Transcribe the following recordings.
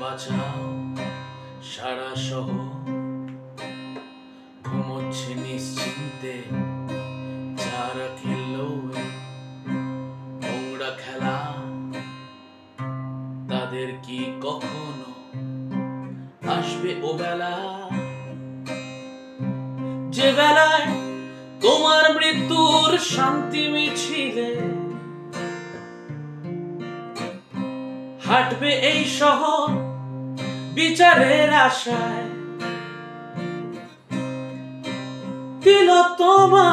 বাঁচাও সারা শহর ঘুমোচ্ছে নিশ্চিন্তে যারা খেললো নোংরা খেলা তাদের কি কখনো আসবে ও বেলা যে বেলায় তোমার মৃত্যুর শান্তি মিছিলে হাঁটবে এই শহর বিচারের আশায় তিলোত্তমা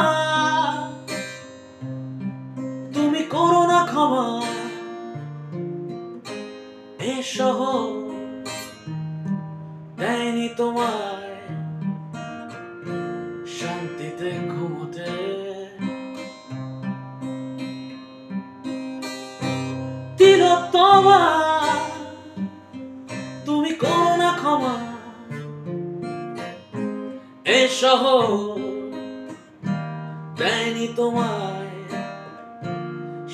তুমি করো না ক্ষমা এ শহর দেয়নি তোমায় শান্তিতে ঘুমোতে তিলোত্তমা তুমি করো না ক্ষমা এ শহর দেয়নি তোমায়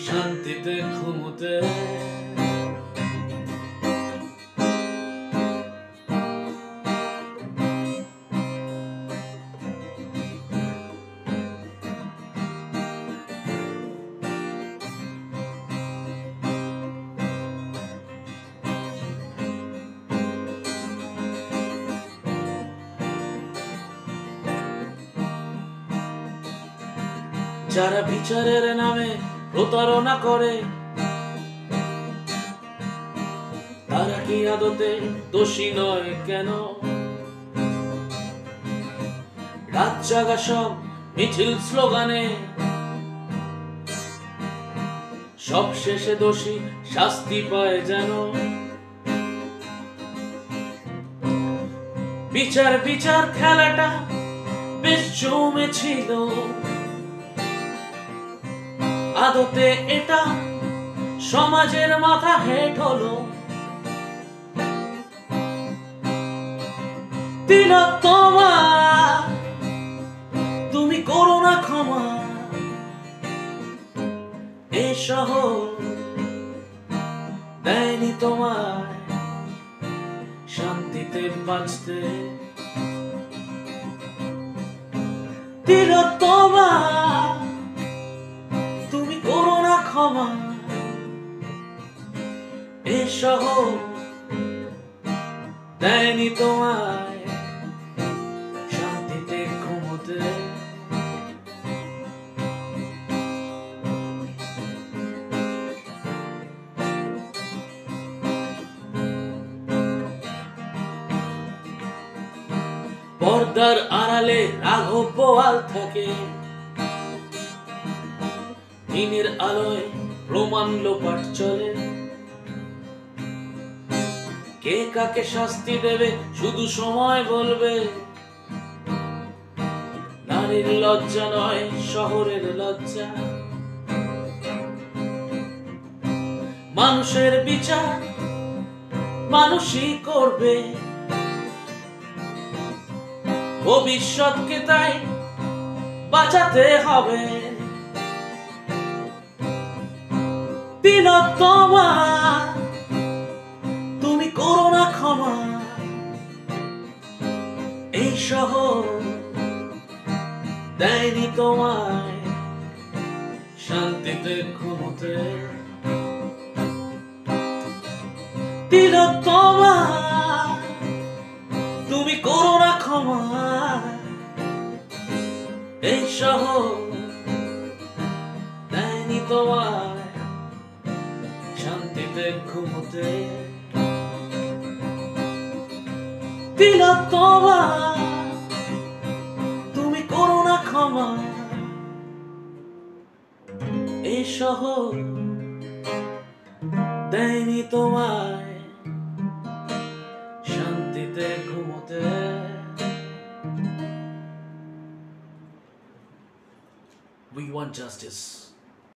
শান্তিতে ঘুমোতে যারা বিচারের নামে প্রতারণা করে তারা কি আদতে দোষী নয় কেন? রাত জাগা সব মিছিল স্লোগানে সব শেষে দোষী শাস্তি পায় যেন। বিচার বিচার খেলাটা বেশ জমেছিল, আদতে এটা সমাজের মাথা হেট হলো। তিলোত্তমা তুমি করো না ক্ষমা এ শহর দেয়নি তোমায় শান্তিতে বাঁচতে। তিলোত্তমা তুমি করো না ক্ষমা এ শহর দেয়নি তোমায় শান্তিতে ঘুমোতে। পর্দার আড়ালে রাঘব বোয়াল থাকে, দিনের আলোয় প্রমাণ লোপাট চলে। কে কাকে শাস্তি দেবে শুধু সময় বলবে। নারীর লজ্জা নয় শহরের লজ্জা, মানুষের বিচার মানুষই করবে। ভবিষ্যৎকে তাই বাঁচাতে হবে। তিলোত্তমা তুমি করো না ক্ষমা এই শহর দেয়নি তোমায় শান্তিতে ঘুমোতে। তিলোত্তমা তুমি করো না ক্ষমা এই শহর দেয়নি তোমায় শান্তিতে ঘুমোতে। তিলোত্তমা তুমি করো না ক্ষমা এই শহর দেয়নি তোমায় শান্তিতে ঘুমোতে। We want justice.